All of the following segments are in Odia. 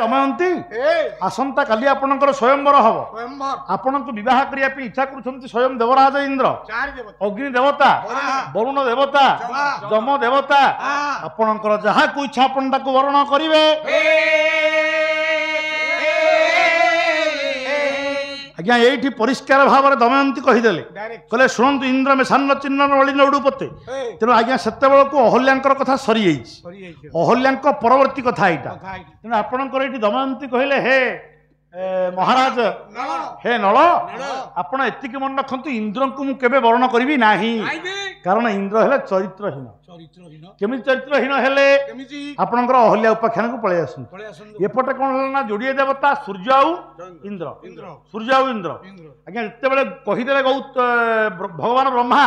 दमयंती आसंता काली आपणकर स्वयंवर हम आपण बह करने इच्छा कर स्वयं देवराज इंद्र अग्नि देवता वरुण देवता जम देवता आपणकर जहाँ को इच्छा आपण वर्ण करेंगे आज्ञा ये परिष्कार भाव में दमयंती कहीदेले कहले शुणु इंद्र में सान चिन्ह नलिन उडुपते तेणु आज्ञा से अहल्या कथा सरी अहल्या परवर्ती कथा यहाँ तेणु आपणकर ये दमयंती कहले हे महाराज हे नल आपण एतिक मन रखु इंद्र को मुझे वर्ण करी ना कारण इंद्र है चरित्रहीन केमी चरित्रहीन हेले आपणकर अहल्या उपाख्यान को पलि आस एपटे कौन है ना जोड़े देवता सूर्य आउ इंद्र सूर्य आउ इंद्र आज्ञा जिते कहीदे भगवान ब्रह्मा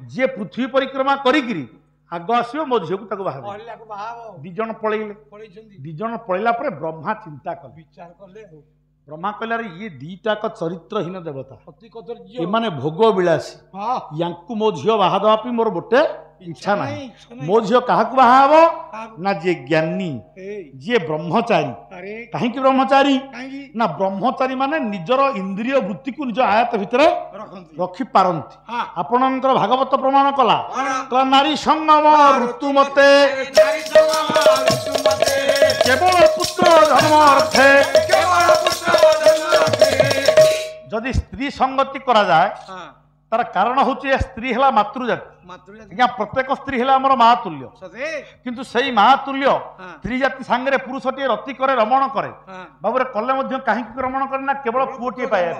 जी पृथ्वी परिक्रमा करी आग आसो मो झील को बाहर दिज पलैले दिज पलैला ब्रह्मा चिंता कले विचार कले ब्रह्मा कहला ये दीटाक चरित्रहीन देवता एमाने भोग विलासी या मो झील बाहा देवाई मोर गोटे इच्छा ना मो झील क्या बाहा ना जी ज्ञानी जी ब्रह्मचारी कहीं ब्रह्मचारी ना ब्रह्मचारी माने निजर इंद्रिय वृत्ति को निज आयत भितर रखी पारंती आपणकर भागवत प्रमाण कला नारी संगम ऋतु मते केवल पुत्र जन्म अर्थे जदि स्त्री संगति करा जाए तार कारण हूँ स्त्री है मातृजाति आज्ञा प्रत्येक स्त्री है आम मातुल्य किंतु सही मातुल्य स्त्री जाति सांगे पुरुष टे रति करे रमण करे बाबूरे कले कहीं रमण करे ना केवल पुओटे पाया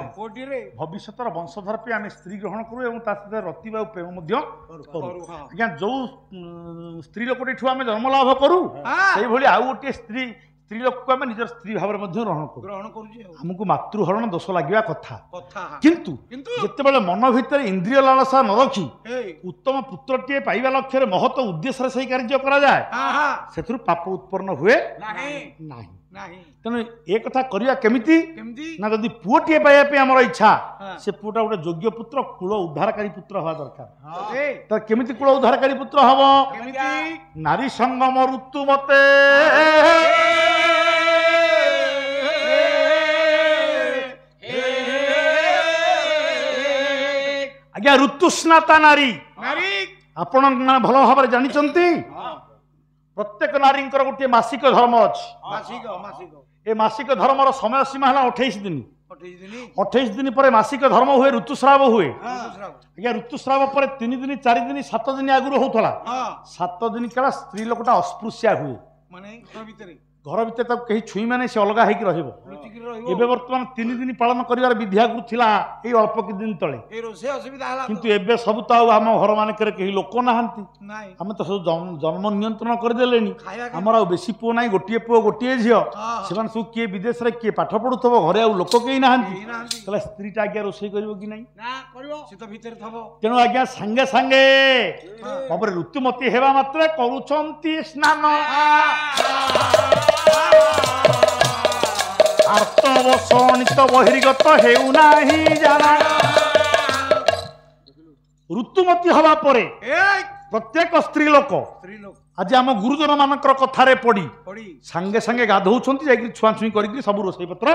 भविष्य वंशधर पे आम स्त्री ग्रहण करूँ सहित रति प्रेम आज्ञा जो स्त्री लोकटी आम जन्म लाभ करूँ से आउ गोटे स्त्री लोक को आम निजर स्त्री भाव में ग्रहण करूँ मातृहरण दोष लगे कथा किंतु जिते मन भितर इंद्रिय लालसा न रखी उत्तम पुत्रटे पाइबा लक्ष्य महत उद्देश्य से कार्य कराए से पाप उत्पन्न हुए तेणु ये कथा करिया केमिति ना जदि पुओटे पाइबा आमर इच्छा से पुओटा गोटे योग्य पुत्र कुल उद्धारकारी पुत्र हवा दरकार तो केमिति कुल उद्धारकारी पुत्र हम नारी संगम ऋतु मते आज्ञा ऋतुस्नाता नारी आपण भल भाव जानी प्रत्येक नारी गोटे मासिक धर्म अच्छी ए मासिक धर्म समय सीमा है 28 दिन 28 दिन पर मासिक धर्म हुए ऋतुस्राव हुए आज्ञा ऋतुस्राव पर 3 दिन 4 दिन 7 दिन आगु होता 7 दिन काल स्त्री लोकटा अस्पृश्या हुए घर भीतर कहीं छुई मैंने से अलग होकर बर्तमान 3 दिन पालन कर विधि आगु था ये अल्प कि दिन तले किंतु एबे सब तो आम घर मान कहीं लोक ना आम तो सब जन्म नियंत्रण करदे आमर आ बेसी पुओ ना गोटे पुओ गोटे झील से सब किए विदेश में किए पाठ पढ़ुव घरे आउ लोक कहीं ना स्त्रीटा आज्ञा रोषे कर तेणु आज्ञा सांगे सांगे ऋतुमती हेबा मात्रे करुछंती स्नान आर्तवशोणित बहिर्गत हेउना जाना ऋतुमती हवा परे प्रत्येक स्त्री लोक आज आम गुरुजन मान कथार पड़ी सांगे सांगे गाधौंट जा छुआ छुई कर सब रोषे पत्र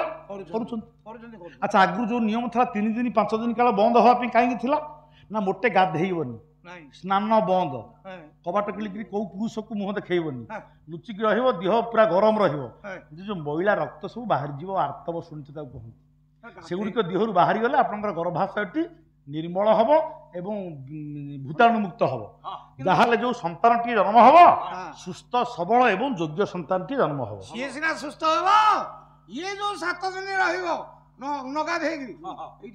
अच्छा आगु जो नियम था 3 दिन 5 दिन काल बंद हाँपी कहीं ना मोटे गाधेबनी स्नान बंद कबाट किलिकी कौ पुरुष को मुह देखनी लुचिक रह पूरा गरम जो मैला रक्त सब बाहर जीव आर्तव शुणित कहते से गुड़िक देहर बाहरी गले आप गर्भाशयटी निर्मल हम एवं भूताणु मुक्त हम जहाँ जो संतान टी जन्म हम सुस्थ सबल एवं योग्य संतान टी जन्म हम सी सीना सुस्थ हम ये जो 7 दिन रगा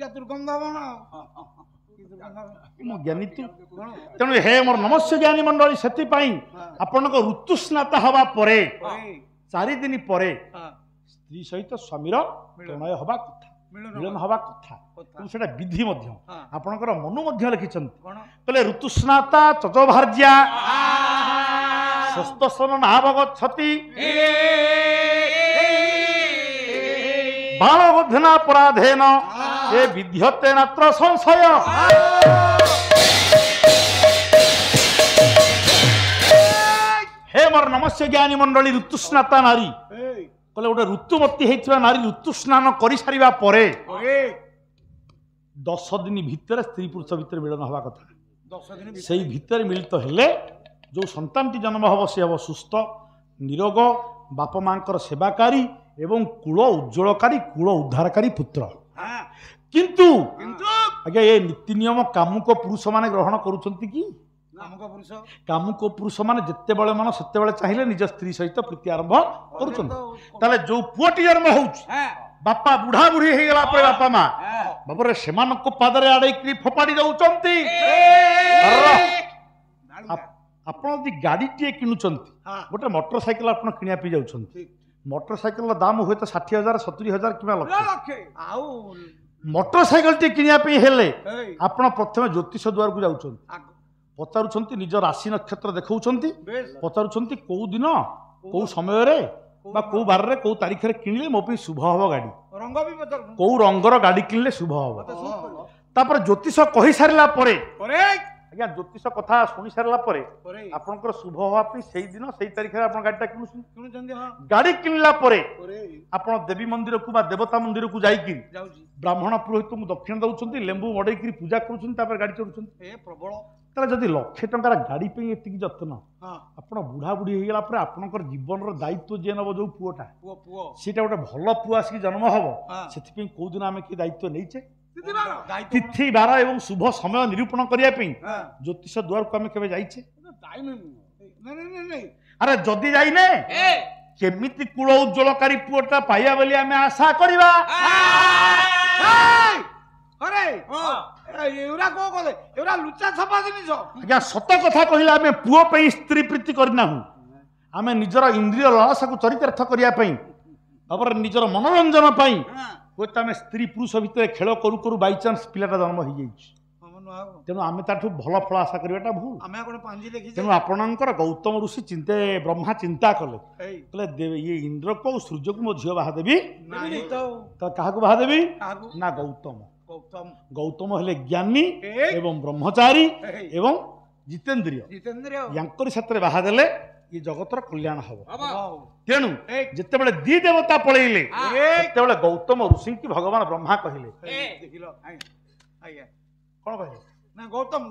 दुर्गंध हम ना ज्ञानी तेणु हे मोर नमस्य ज्ञानी मंडली से आपण ऋतुस्नाता हवा परे 4 दिन पर स्त्री सहित स्वामीर प्रणय हवा कथा मिलन हवा कथा से विधि आपणकर मनु लिखिं कहले ऋतुस्नाता चतुर्भार्या स्वस्थ नावगछति बाणबोधना अपराधेन ये विध्यते नात्र संशय हे मोर नमस्य ज्ञानी मंडली ऋतुस्नाता नारी କହିଲେ ଗୋଟେ ଋତୁମତୀ ହେଇଥିବା ନାରୀ ଋତୁ ସ୍ନାନ କରିସାରିବା ପରେ 10 ଦିନ ଭିତରେ ସ୍ତ୍ରୀ ପୁରୁଷ ଭିତରେ ମିଳନ ହେବା କଥା। 10 ଦିନ ସେଇ ଭିତରେ ମିଳିତ ହେଲେ ଯେଉଁ ସନ୍ତାନଟି ଜନ୍ମ ହେବ ସେ ହେବ ସୁସ୍ଥ ନିରୋଗ ବାପା ମାଙ୍କର ସେବାକାରୀ ଏବଂ କୂଳ ଉଜ୍ଜଳକାରୀ କୂଳ ଉଦ୍ଧାରକାରୀ ପୁତ୍ର। କିନ୍ତୁ ଆଜ୍ଞା ଏ ନୀତି ନିୟମ କାମୁକ ପୁରୁଷ ମାନେ ଗ୍ରହଣ କରୁଛନ୍ତି କି? କାମୁକ ପୁରୁଷ ମାନେ ଯେତେବେଳେ ମନ ସେତେବେଳେ ଚାହିଁଲେ ନିଜ ସ୍ତ୍ରୀ ସହିତ ପ୍ରୀତି ଆରମ୍ଭ କରୁଛନ୍ତି। ତାହେଲେ ଯୋଉ ପୁଅଟି ଜନ୍ମ ହଉଛି ବାପା ବୁଢା ବୁଢୀ ହେଇଗଲା ପରେ ବାପା ମା ବାବରେ ସେମାନଙ୍କ ପାଦରେ ଆଡେଇକି ଫୋପାଡ଼ି ଦଉଛନ୍ତି। ଆପଣ ଯଦି ଗାଡିଟିଏ କିଣୁଛନ୍ତି ଗୋଟେ ମୋଟର ସାଇକେଲ ଆପଣ କିଣିବା ପାଇଁ ଯାଉଛନ୍ତି ମୋଟର ସାଇକେଲର ଦାମ ହୁଏତ 60,000 70,000 କିମ୍ବା ଲକ୍ଷେ। ଆଉ ମୋଟର ସାଇକେଲଟି କିଣିବା ପାଇଁ ହେଲେ ଆପଣ ପ୍ରଥମେ ଜ୍ୟୋତିଷ ଦ୍ୱାରକୁ ଯାଉଛନ୍ତି ପଚାରୁଛନ୍ତି ନିଜ ରାଶି ନକ୍ଷତ୍ର ଦେଖାଉଛନ୍ତି ପଚାରୁଛନ୍ତି କୋଉ ଦିନ କୋଉ ସମୟରେ ବା କୋଉ ବାରରେ କୋଉ ତାରିଖରେ କିଣିଲେ ମୋ ପାଇଁ ଶୁଭ ହବ ଗାଡି କୋଉ ରଙ୍ଗର ଗାଡି କିଣିଲେ ଶୁଭ ହବ। ତାପରେ ଜ୍ୟୋତିଷ କହିସାରିଲା ପରେ ଆଜ୍ଞା ଜ୍ୟୋତିଷ କଥା ଶୁଣି ସାରିଲା ପରେ ଆପଣଙ୍କର ଶୁଭ ହବା ପାଇଁ ସେଇ ଦିନ ସେଇ ତାରିଖରେ ଆପଣ ଗାଡିଟା କିଣୁଛନ୍ତି। ଗାଡି କିଣିଲା ପରେ ଆପଣ ଦେବୀ ମନ୍ଦିରକୁ ବା ଦେବତା ମନ୍ଦିରକୁ ଯାଇକି ବ୍ରାହ୍ମଣ ପୁରୋହିତଙ୍କୁ ଦକ୍ଷିଣ ଦଉଛନ୍ତି ଲେମ୍ବୁ ମଡେଇକି ପୂଜା କରୁଛନ୍ତି ତାପରେ ଗାଡି ଚଢୁଛନ୍ତି। ତାହେଲେ ଯଦି 1,00,000 ଟଙ୍କାର ଗାଡି ପାଇଁ ଏତିକି ଯତ୍ନ ଆପଣ ବୁଢା ବୁଢୀ ହେଇଗଲା ପରେ ଆପଣଙ୍କର ଜୀବନର ଦାୟିତ୍ୱ ଯିଏ ନେବ ଯୋଉ ପୁଅଟା ସେଇଟା ଗୋଟେ ଭଲ ପୁଅ ଆସିକି ଜନ୍ମ ହବ ସେଥିପାଇଁ କୋଉ ଦିନ ଆମେ କି ଦାୟିତ୍ୱ ନେଇଛେ? ତିଥି ବାର ଏବଂ ଶୁଭ ସମୟ ନିରୂପଣ କରିବା ପାଇଁ ଜ୍ୟୋତିଷ ଦ୍ୱାରକୁ ଆମେ କେବେ ଯାଇଛେ? ଆରେ ଯଦି ଯାଇନେ କେମିତି କୂଳ ଉଜ୍ଜଳକାରୀ ପୁଅଟା ପାଇବା ବୋଲି ଆମେ ଆଶା କରିବା? ଆଜ୍ଞା ସତ କଥା କହିଲେ ଆମେ ପୁଅ ପାଇଁ ସ୍ତ୍ରୀ ପ୍ରୀତି କରିନାହୁଁ ଆମେ ନିଜର ଇନ୍ଦ୍ରିୟ ଲାଳସାକୁ ଚରିତାର୍ଥ କରିବା ପାଇଁ ତାପରେ ନିଜର ମନୋରଞ୍ଜନ ପାଇଁ ହୁଏତ ଆମେ ସ୍ତ୍ରୀ ପୁରୁଷ ଭିତରେ ଖେଳ କରୁ କରୁ ବାଇଚାନ୍ସ ପିଲାଟା ଜନ୍ମ ହେଇଯାଇଛି ତେଣୁ ଆମେ ତାଠୁ ଭଲ ଫଳ ଆଶା କରିବାଟା ଭୁଲ। ତେଣୁ ଆପଣଙ୍କର ଗୌତମ ଋଷି ବ୍ରହ୍ମା ଚିନ୍ତା କଲେ କହିଲେ ଇଏ ଇନ୍ଦ୍ରକୁ ଆଉ ସୂର୍ଯ୍ୟକୁ ମୋ ଝିଅ ବାହା ଦେବି ତ କାହାକୁ ବାହା ଦେବି ନା ଗୌତମ। ଗୌତମ ହେଲେ ଜ୍ଞାନୀ ଏବଂ ବ୍ରହ୍ମଚାରୀ ଏବଂ ଜିତେନ୍ଦ୍ରିୟ ୟାଙ୍କରି ସାଥିରେ ବାହା ଦେଲେ ଏ ଜଗତର କଲ୍ୟାଣ ହବ। ତେଣୁ ଯେତେବେଳେ ଦି ଦେବତା ପଳେଇଲେ ସେତେବେଳେ ଗୌତମ ଋଷିଙ୍କୁ ଭଗବାନ ବ୍ରହ୍ମା କହିଲେ କଣ କହିଲେ ନା ଗୌତମ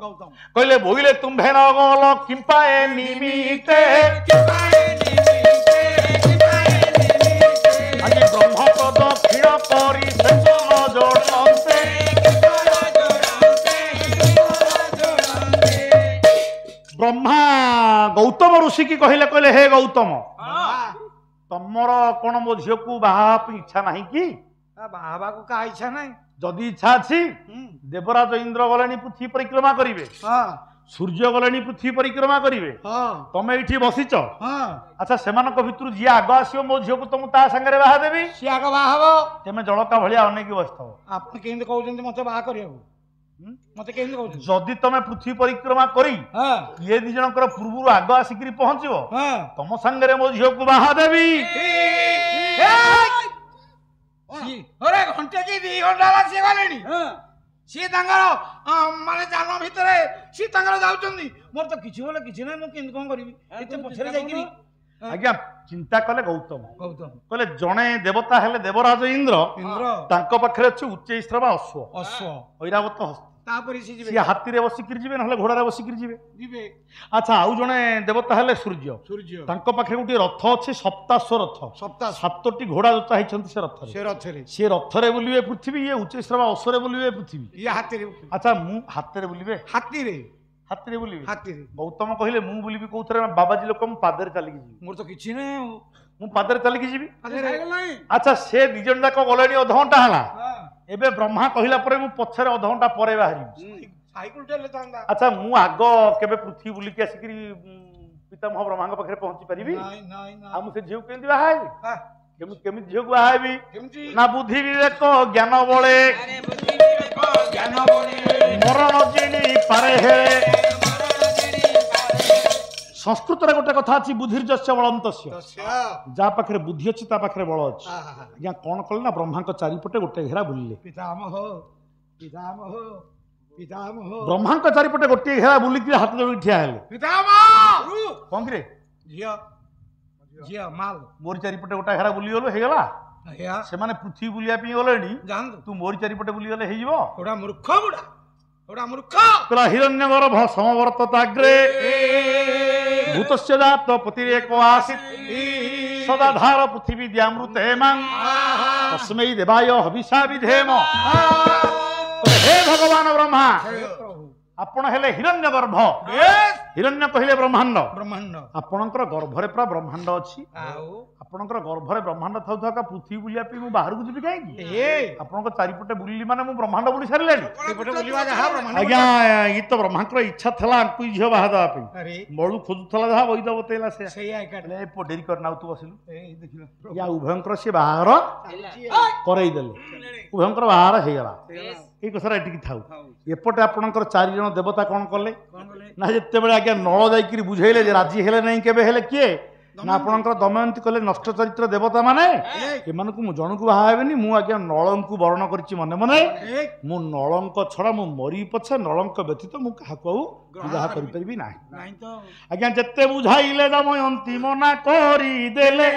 କହିଲେ ବୋଇଲେ ତୁମ୍ଭେ ନ ଗଲ କିମ୍ପାଏ ନିମିତେ ଆଜି ବ୍ରହ୍ମପଦ କ୍ଷୀଣ କରି ସେଚନ ଯୋଡ଼ନ୍ତେ ବ୍ରହ୍ମା ଗୌତମ ଋଷିକି କହିଲେ ହେ ଗୌତମ ତମର କଣ ମୋ ଝିଅକୁ ବାହା ହେବା ପାଇଁ ଇଚ୍ଛା ନାହିଁ କି? ବାହା ହେବାକୁ କାହା ଇଚ୍ଛା ନାହିଁ? ଯଦି ଇଚ୍ଛା ଅଛି ଦେବରାଜ ଇନ୍ଦ୍ର ଗଲେଣି ପୃଥିବୀ ପରିକ୍ରମା କରିବେ ସୂର୍ଯ୍ୟ ଗଲେଣି ପୃଥିବୀ ପରିକ୍ରମା କରିବେ ତମେ ଏଇଠି ବସିଛ ଆଚ୍ଛା ସେମାନଙ୍କ ଭିତରୁ ଯିଏ ଆଗ ଆସିବ ମୋ ଝିଅକୁ ତ ମୁଁ ତା ସାଙ୍ଗରେ ବାହା ଦେବି। ସିଏ ଆଗ ବାହା ହବ ତମେ ଜଳକା ଭଳିଆ ଅନେଇକି ବସିଥିବ। ଆପଣ କେମିତି କହୁଛନ୍ତି ମତେ ବାହା କରିବାକୁ? ମତେ କେମିତି କହୁଛନ୍ତି? ଯଦି ତମେ ପୃଥିବୀ ପରିକ୍ରମା କରି ଇଏ ଦି ଜଣଙ୍କର ପୂର୍ବରୁ ଆଗ ଆସିକିରି ପହଞ୍ଚିବ ତମ ସାଙ୍ଗରେ ମୋ ଝିଅକୁ ବାହା ଦେବି। ଘଣ୍ଟେ କି 2 ଘଣ୍ଟା ହେଲା ସିଏ ଗଲେଣି ସିଏ ତାଙ୍କର ମାନେ ଯାନ ଭିତରେ ସିଏ ତାଙ୍କର ଯାଉଛନ୍ତି ମୋର ତ କିଛି ବୋଲେ କିଛି ନାହିଁ ମୁଁ କେମିତି କଣ କରିବି ଏତେ ପଛରେ ଯାଇକିରି। ଆଜ୍ଞା ଚିନ୍ତା କଲେ ଗୌତମ କହିଲେ ଜଣେ ଦେବତା ହେଲେ ଦେବରାଜ ଇନ୍ଦ୍ର ତାଙ୍କ ପାଖରେ ଅଛି ଉଚ୍ଚୈଶ୍ର ବା ଅଶ୍ୱ ଐରାବତ ହସ୍ତ ତାପରେ ସିଏ ହାତୀରେ ବସିକିରି ଯିବେ ନହେଲେ ଘୋଡାରେ ବସିକିରି ଯିବେ। ଆଚ୍ଛା ଆଉ ଜଣେ ଦେବତା ହେଲେ ସୂର୍ଯ୍ୟ ତାଙ୍କ ପାଖରେ ଗୋଟିଏ ରଥ ଅଛି ସପ୍ତାଶ୍ୱ ରଥ 7ଟି ଘୋଡା ଯୋତା ହେଇଛନ୍ତି ସେ ରଥରେ ବୁଲିବେ ପୃଥିବୀ ଇଏ ଉଚ୍ଚୈଶ୍ର ବା ଅଶ୍ୱରେ ବୁଲିବେ ପୃଥିବୀ ଆଚ୍ଛା ମୁଁ ହାତରେ ବୁଲିବେ ହାତୀରେ ବୁଲିବେ ଗୌତମ କହିଲେ ମୁଁ ବୁଲିବି କୋଉଥିରେ ବାବାଜୀ ଲୋକ ମୁଁ ପାଦରେ ଚାଲିକି ଯିବି ମୋର ତ କିଛି ନାହିଁ ମୁଁ ପାଦରେ ଚାଲିକି ଯିବି। ଆଚ୍ଛା ସେ 2 ଜଣ ଯାକ ଗଲେଣି ଅଧଘଣ୍ଟା ହେଲା ଏବେ ବ୍ରହ୍ମା କହିଲା ପରେ ମୁଁ ପଛରେ ଅଧଘଣ୍ଟା ପରେ ବାହାରିବି। ଆଚ୍ଛା ମୁଁ ଆଗ କେବେ ପୃଥିବୀ ବୁଲିକି ଆସିକିରି ପିତାମହ ବ୍ରହ୍ମାଙ୍କ ପାଖରେ ପହଞ୍ଚି ପାରିବି ଆଉ ମୁଁ ସେ ଝିଅକୁ କେମିତି ବାହା ହେବି କେମିତି ଝିଅକୁ ବାହା ହେବି ନା ବୁଦ୍ଧି ବିବେକ ଜ୍ଞାନ ବଳେ ମରଣ ଜିଣି ପାରେ ହେ। ସଂସ୍କୃତରେ ଗୋଟେ କଥା ଅଛି ବୁଦ୍ଧିର୍ଯସ୍ୟ ବଳନ୍ତସ୍ୟ ଯାହା ପାଖରେ ବୁଦ୍ଧି ଅଛି ତା ପାଖରେ ବଳ ଅଛି। ଆଜ୍ଞା କଣ କଲେ ନା ବ୍ରହ୍ମାଙ୍କ ଚାରିପଟେ ଗୋଟେ ଘେରା ବୁଲିଲେ ବ୍ରହ୍ମାଙ୍କ ଚାରିପଟେ ଗୋଟିଏ ଘେରା ବୁଲିକି ହାତ ଯୋଡ଼ି ଠିଆ ହେଲେ କଣ କିରେ ଝିଅ ମାଲ ମୋରି ଚାରିପଟେ ଗୋଟା ଘେରା ବୁଲିଗଲୁ ହେଇଗଲା ହେୟା ସେମାନେ ପୃଥିବୀ ବୁଲିବା ପାଇଁ ଗଲେଣି ଜାଣନ୍ତୁ ତୁ ମୋରି ଚାରିପଟେ ବୁଲିଗଲେ ହେଇଯିବ ଗୋଟା ମୂର୍ଖ ଗୋଟା ଗୋଟା ମୂର୍ଖ କହିଲା ହିରଣ୍ୟ ଗର୍ଭ ସମବର୍ତ୍ତତାଗ୍ରେ ଭୂତସ୍ୟ ଜାତ ପତିରେକ ଆସୀତ୍ ସଦାଧାର ପୃଥିବୀ ଦ୍ୟାମୃତେ ମାଂ ତସ୍ମୈ ଦେବାୟ ହବିଷା ବିଧେମ ହେ ଭଗବାନ ବ୍ରହ୍ମା ଆପଣ ହେଲେ ହିରଣ୍ୟ ଗର୍ଭ ହିରଣ୍ୟ କହିଲେ ବ୍ରହ୍ମାଣ୍ଡ ବ୍ରହ୍ମାଣ୍ଡ ଆପଣଙ୍କର ଗର୍ଭରେ ପୁରା ବ୍ରହ୍ମାଣ୍ଡ ଅଛି ଆଉ ଆପଣଙ୍କର ଗର୍ଭରେ ବ୍ରହ୍ମାଣ୍ଡ ଥାଉ ଥାଉ ପୃଥିବୀ ବୁଲିବା ପାଇଁ ମୁଁ ବାହାରକୁ ଯିବି କାହିଁକି ଆପଣଙ୍କ ଚାରିପଟେ ବୁଲିଲି ମାନେ ମୁଁ ବ୍ରହ୍ମାଣ୍ଡ ବୁଲି ସାରିଲେଣି ଏପଟେ ବୁଲିବା ଯାହା ବ୍ରହ୍ମାଣ୍ଡ ଆଜ୍ଞା ଇଏ ତ ବ୍ରହ୍ମାଙ୍କର ଇଚ୍ଛା ଥିଲା ଆଙ୍କୁ ଝିଅ ବାହା ଦେବା ପାଇଁ ଆରେ ମଳୁ ଖୋଜୁଥିଲା ଯାହା ବୈଦ ବତେଇଲା ସେ ସେଇଆ ଏକାଠି ଡେରି କରିନାଉ ତୁ ବସିଲୁ ଏଇ ଦେଖିଲ ୟା ଉଭୟଙ୍କର ସିଏ ବାହାଘର କରେଇଦେଲେ ଉଭୟଙ୍କର ବାହାଘର ହେଇଗଲା ଏଇ କଥାଟା ଏଠିକି ଥାଉ ଏପଟେ ଆପଣଙ୍କର 4 ଜଣ ଦେବତା କଣ କଲେ କଣ କଲେ ନା ଯେତେବେଳେ ଆଜ୍ଞା ନଳ ଯାଇକିରି ବୁଝେଇଲେ ଯେ ରାଜି ହେଲେ ନାହିଁ କେବେ ହେଲେ କିଏ ନା ଆପଣଙ୍କର ଦମୟନ୍ତୀ କଲେ ନଷ୍ଟ ଚରିତ୍ର ଦେବତା ମାନେ ଏମାନଙ୍କୁ ମୁଁ ଜଣକୁ ବାହା ହେବିନି ମୁଁ ଆଜ୍ଞା ନଳଙ୍କୁ ବରଣ କରିଛି ମନେ ମନେ ମୁଁ ନଳଙ୍କ ଛଡା ମୁଁ ମରି ପଛେ ନଳଙ୍କ ବ୍ୟତୀତ ମୁଁ କାହାକୁ ଆଉ ବିବାହ କରିପାରିବି ନାହିଁ ନାହିଁ ତ ଆଜ୍ଞା ଯେତେ ବୁଝାଇଲେ ଦମୟନ୍ତୀ ମନା କରିଦେଲେ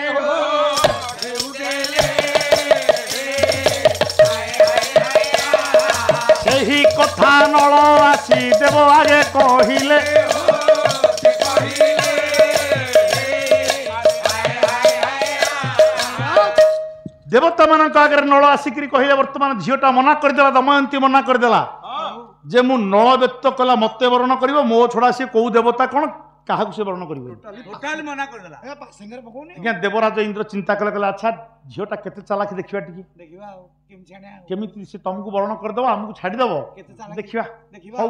ସେହି କଥା ନଳ ଆସି ଦେବ ଆଗେ କହିଲେ ଦେବତା ମାନଙ୍କ ଆଗରେ ନଳ ଆସିକିରି କହିଲେ ବର୍ତ୍ତମାନ ଝିଅଟା ମନା କରିଦେଲା ଦମୟନ୍ତୀ ମନା କରିଦେଲା ଯେ ମୁଁ ନଳ ବ୍ୟକ୍ତ କଲା ମତେ ବରଣ କରିବ ମୋ ଛଡା ସିଏ କୋଉ ଦେବତା କଣ କାହାକୁ ସେ ବରଣ କରିବ ଟୋଟାଲି ମନା କରିଦେଲା ଏ ପାସେଙ୍ଗରେ ପକଉନି ଆଜ୍ଞା ଦେବରାଜ ଇନ୍ଦ୍ର ଚିନ୍ତା କଲେ କହିଲେ ଆଚ୍ଛା ଝିଅଟା କେତେ ଚାଲାକି ଦେଖିବା ଟିକେ ଦେଖିବା ଆଉ କେମିତି ଛାଣିଆ କେମିତି ସେ ତମକୁ ବରଣ କରିଦବ ଆମକୁ ଛାଡିଦବ କେତେ ଚାଲାକି ଦେଖିବା ଦେଖିବା ହଉ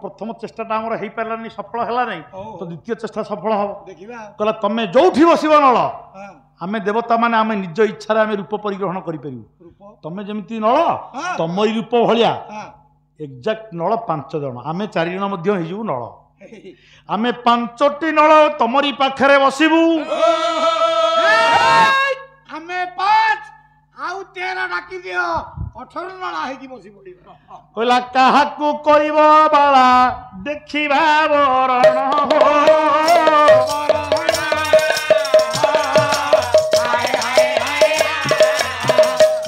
ପ୍ରଥମ ଚେଷ୍ଟାଟା ଆମର ହେଇପାରିଲାନି ସଫଳ ହେଲା ନାହିଁ ତ ଦ୍ୱିତୀୟ ଚେଷ୍ଟା ସଫଳ ହବ ଦେଖିବା କହିଲା ତମେ ଯୋଉଠି ବସିବ ନଳ ହଁ ଆମେ ଦେବତା ମାନେ ଆମେ ନିଜ ଇଚ୍ଛାରେ ଆମେ ରୂପ ପରିଗ୍ରହଣ କରିପାରିବୁ ରୂପ ତମେ ଯେମିତି ନଳ ହଁ ତମରି ରୂପ ଭଳିଆ ହଁ ଏକ୍ଜାକ୍ଟ ନଳ 5 ଜଣ ଆମେ 4 ଜଣ ମଧ୍ୟ ହେଇଯିବୁ ନଳ ଆମେ 5ଟି ନଳ ତମରି ପାଖରେ ବସିବୁ ଆମେ 5 ଆଉ 13 ଡାକି ଦିଅ 18 ନଳା ହେଇକି ବସି ପଡିବ କହିଲା କାହାକୁ କରିବ ବାଳା ଦେଖିବା ବରଣ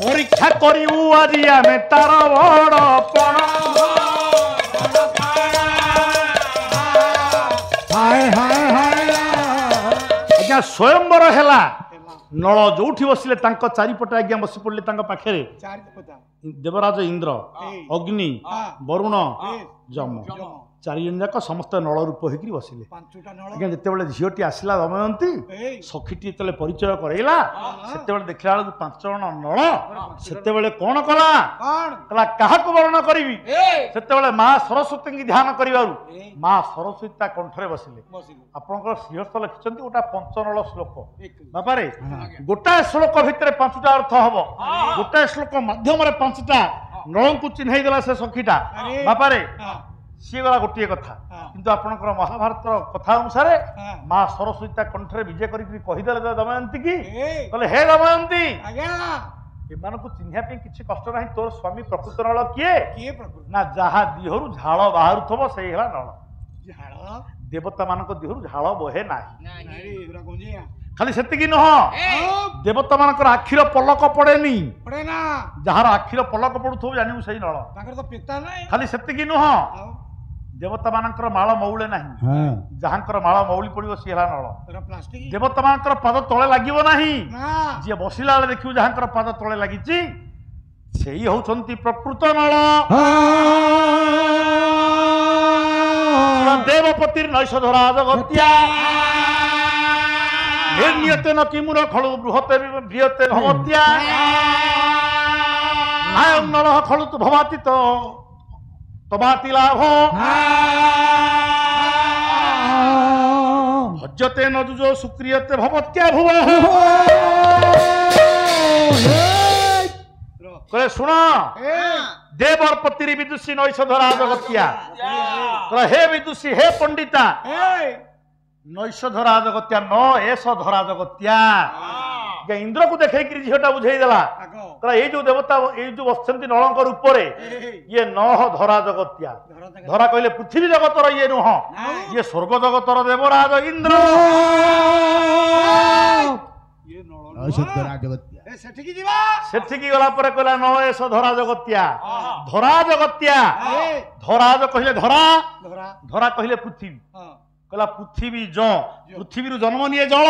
ପରୀକ୍ଷା କରିବୁ ଆଜି ଆମେ ତାର ବଡ଼ ପଣ ଆଜ୍ଞା ସ୍ୱୟଂବର ହେଲା ନଳ ଯୋଉଠି ବସିଲେ ତାଙ୍କ ଚାରିପଟେ ଆଜ୍ଞା ବସି ପଡିଲେ ତାଙ୍କ ପାଖରେ ଦେବରାଜ ଇନ୍ଦ୍ର ଅଗ୍ନି ବରୁଣ ଯମ 4 ଜଣ ଯାକ ସମସ୍ତେ ନଳ ରୂପ ହେଇକି ବସିଲେ ଆଜ୍ଞା ଯେତେବେଳେ ଝିଅଟି ଆସିଲା ଦମୟନ୍ତୀ ସଖୀଟି ଯେତେବେଳେ ପରିଚୟ କରେଇଲା ସେତେବେଳେ ଦେଖିଲା ବେଳକୁ 5 ଜଣ ନଳ ସେତେବେଳେ କଣ କଲା କହିଲା କାହାକୁ ବରଣ କରିବି ସେତେବେଳେ ମା ସରସ୍ୱତୀଙ୍କୁ ଧ୍ୟାନ କରିବାରୁ ମା ସରସ୍ୱତୀ ତା କଣ୍ଠରେ ବସିଲେ ଆପଣଙ୍କର ଶ୍ରୀହସ୍ତ ଲେଖିଛନ୍ତି ଗୋଟା ପଞ୍ଚନଳ ଶ୍ଲୋକ ବାପାରେ ଗୋଟାଏ ଶ୍ଲୋକ ଭିତରେ 5ଟା ଅର୍ଥ ହବ ଗୋଟାଏ ଶ୍ଲୋକ ମାଧ୍ୟମରେ 5ଟା ନଳଙ୍କୁ ଚିହ୍ନେଇ ଦେଲା ସେ ସଖୀଟା ବାପାରେ ସିଏ ଗଲା ଗୋଟିଏ କଥା କିନ୍ତୁ ଆପଣଙ୍କର ମହାଭାରତର କଥା ଅନୁସାରେ ମା ସରସ୍ୱତୀ ତା କଣ୍ଠରେ ବିଜେ କରିକି କହିଦେଲେ ଦମୟନ୍ତୀ କି କହିଲେ ହେ ଦମୟନ୍ତୀ ଏମାନଙ୍କୁ ଚିହ୍ନିବା ପାଇଁ କିଛି କଷ୍ଟ ନାହିଁ ତୋର ସ୍ୱାମୀ ପ୍ରକୃତ ନଳ କିଏ ନା ଯାହା ଦିହରୁ ଝାଳ ବାହାରୁଥିବ ସେଇ ହେଲା ନଳ ଦେବତା ମାନଙ୍କ ଦିହରୁ ଝାଳ ବହେ ନାହିଁ ଖାଲି ସେତିକି ନୁହଁ ଦେବତା ମାନଙ୍କର ଆଖିର ପଲକ ପଡେନି ଯାହାର ଆଖିର ପଲକ ପଡୁଥିବ ଜାଣିବୁ ସେଇ ନଳ ଖାଲି ସେତିକି ନୁହଁ ଦେବତା ମାନଙ୍କର ମାଳ ମଉଳେ ନାହିଁ ଯାହାଙ୍କର ମାଳ ମଉଳି ପଡିବ ସିଏ ହେଲା ନଳ ଦେବତା ମାନଙ୍କର ପାଦ ତଳେ ଲାଗିବ ନାହିଁ ଯିଏ ବସିଲା ବେଳେ ଦେଖିବୁ ଯାହାଙ୍କର ପାଦ ତଳେ ଲାଗିଛି ସେଇ ହଉଛନ୍ତି ପ୍ରକୃତ ନଳ ଦେବପତି ନୈଷଧରା ଜଗତ୍ୟା ନିର୍ଣ୍ୟତେ ନ କିମୁର ଖଳୁ ବୃହତେ ବୃହତେ ଭବତ୍ୟା ନାୟଂ ନଳଃ ଖଳୁ ତୁ ଭବାତୀତ ତବାତି ଲାଭ ଭଜ୍ୟତେ ନ ଯୁଜୋ ସୁକ୍ରିୟତେ ଭବତ୍ୟା ଭୁବ କହିଲେ ଶୁଣ ଦେବପତି ବିଦୁଷୀ ନୈଷଧରା ଜଗତ୍ୟା କହିଲେ ହେ ବିଦୁଷୀ ହେ ପଣ୍ଡିତା ନୈଷଧରା ଜଗତ୍ୟା ନ ଏଷ ଧରା ଜଗତ୍ୟା ଆଜ୍ଞା ଇନ୍ଦ୍ରକୁ ଦେଖେଇକିରି ଝିଅଟା ବୁଝେଇ ଦେଲା କହିଲା ଏଇ ଯୋଉ ଦେବତା ଏଇ ଯୋଉ ବସିଛନ୍ତି ନଳଙ୍କ ରୂପରେ ଇଏ ନହ ଧରା ଜଗତ୍ୟା ଧରା କହିଲେ ପୃଥିବୀ ଜଗତର ଇଏ ନୁହଁ ଇଏ ସ୍ୱର୍ଗ ଜଗତର ଦେବରାଜ ଇନ୍ଦ୍ର ସେଠିକି ଗଲା ପରେ କହିଲା ନ ଏସ ଧରା ଜଗତ୍ୟା ଧରା ଜଗତ୍ୟା ଧରାଜ କହିଲେ ଧରା ଧରା କହିଲେ ପୃଥିବୀ କହିଲା ପୃଥିବୀ ପୃଥିବୀରୁ ଜନ୍ମ ନିଏ ଜଳ